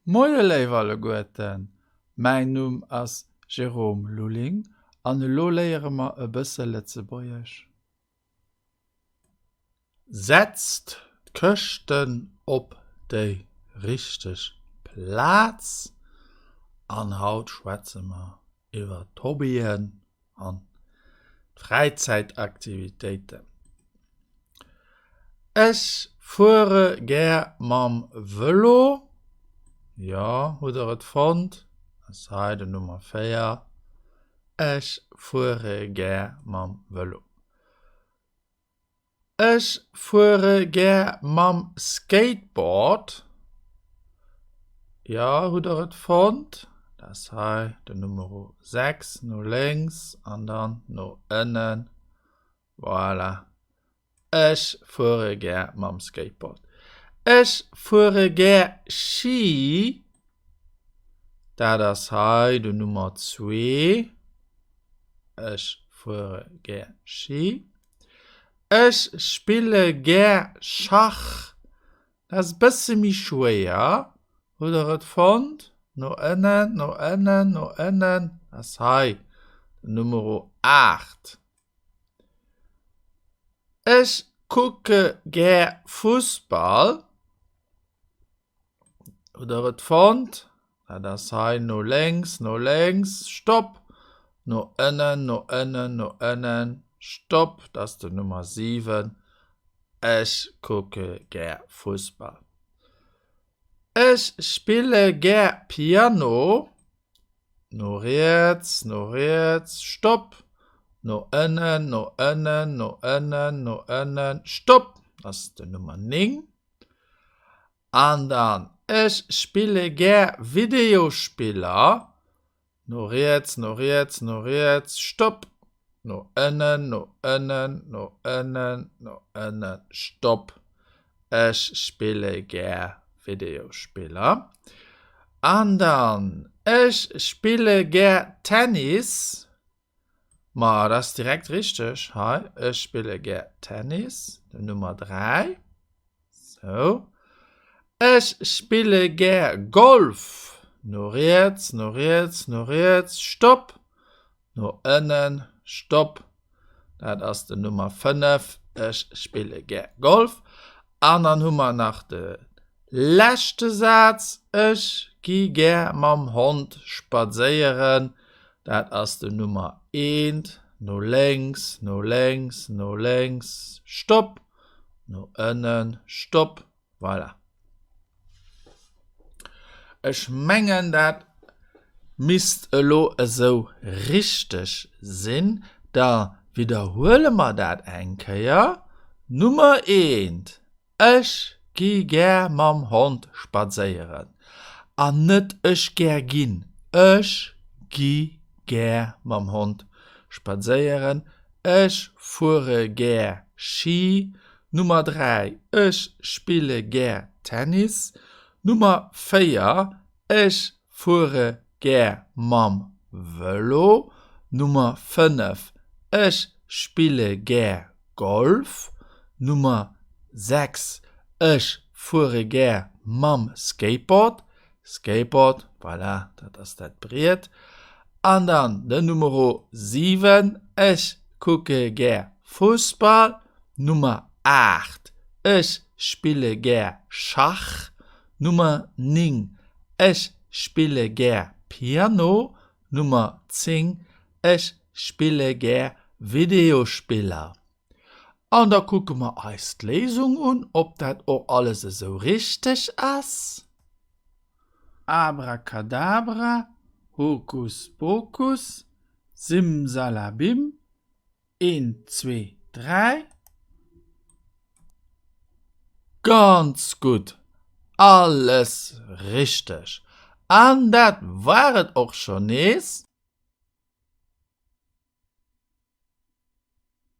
Moje Leiwerle Goeten, mein Numm ass Jerome Luling, an lo léiere ma e bësse Letzebäierch. Setzt d'Köchten op déi richteg Platz, an Haut schwätze ma iwwer Hobbyen an Freizeitaktivitéiten. Ech fuhre gär mam Velo, ja, oder et fand, es heide Nummer 4. Ech fuhre gär mam Velo. Ech fuhre gär mam Skateboard, ja, oder et fand, das heide Nummer 6, no links, an dann no innen, voilà. Ech fuhre gär mam Skateboard. Ech fuhre gär Ski, das heide Nummer 2. Ech fuhre gär Ski. Ech spiele gär Schach, das bësse mi schwer, oder et fand, no innen, no innen, no innen, das heide Nummer 8. Ech gucke gär Fußball, oder et fand, das heide no links, stopp, no innen, no innen, no innen, stopp, das ist die Nummer 7. Ich gucke gär Fußball. Ich spiele gär Piano, no rechts, stopp, no innen, no innen, no innen, no innen, stopp, das ist die Nummer 9. Und dann, ich spiele gär Videospieler, no rechts, stopp, no innen, no innen, no innen, no innen, stopp. Ich spiele gär Videospieler. Und dann, ich spiele gär Tennis. Ma, das ist direkt richtig. Hi. Ich spiele gär Tennis, die Nummer 3. So. Ich spiele gär Golf. No rechts, stopp. No innen, stopp. Das ist die Nummer 5. Ich spiele gär Golf. Und dann haben wir noch den letzten Satz. Ich gehe gär mam Hund spazieren. Das ist die Nummer 1. No links, stopp. No innen, stopp. Voilà. Ich mengen dat misst lo so richtig sinn, da wiederhole ma dat enke, ja? Nummer 1. Ich geh gär mam Hund spazieren. An net ich gär gin. Ich geh gär mam Hund spazieren. Ich fuhre gär Ski. Nummer 3. Ich spiele gär Tennis. Nummer 4. Ich fuhre gär mam Velo. Nummer 5. Ich spiele gär Golf. Nummer 6. Ich fuhre gär mam Skateboard. Skateboard, voilà, das ist das Brett. Und dann der Nummer 7. Ich gucke gär Fußball. Nummer 8. Ich spiele gär Schach. Nummer 9. Ich spiele gär Piano. Nummer 10. Ich spiele gär Videospieler. Und da gucken wir erst die Lesung an, ob das auch alles so richtig ist. Abracadabra, Hokus Pokus, Simsalabim, 1, 2, 3. Ganz gut. Alles richtig. Und das war es auch schon ist.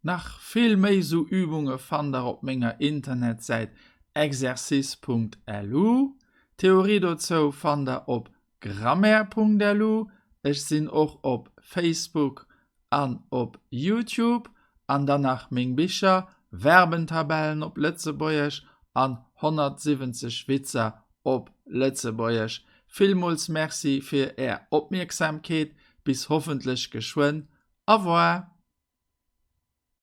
Nach viel mehr so Übungen fand ihr auf meiner Internetseite exercice.lu. Theorie dazu fand ihr auf grammaire.lu. Ich bin auch auf Facebook und auf YouTube. Und danach mein Bücher, Verbentabellen auf Letzebäuerisch und 170 Witze auf Letzebäuerisch Vielmals merci für Ihre Aufmerksamkeit. Bis hoffentlich geschwind. Au revoir.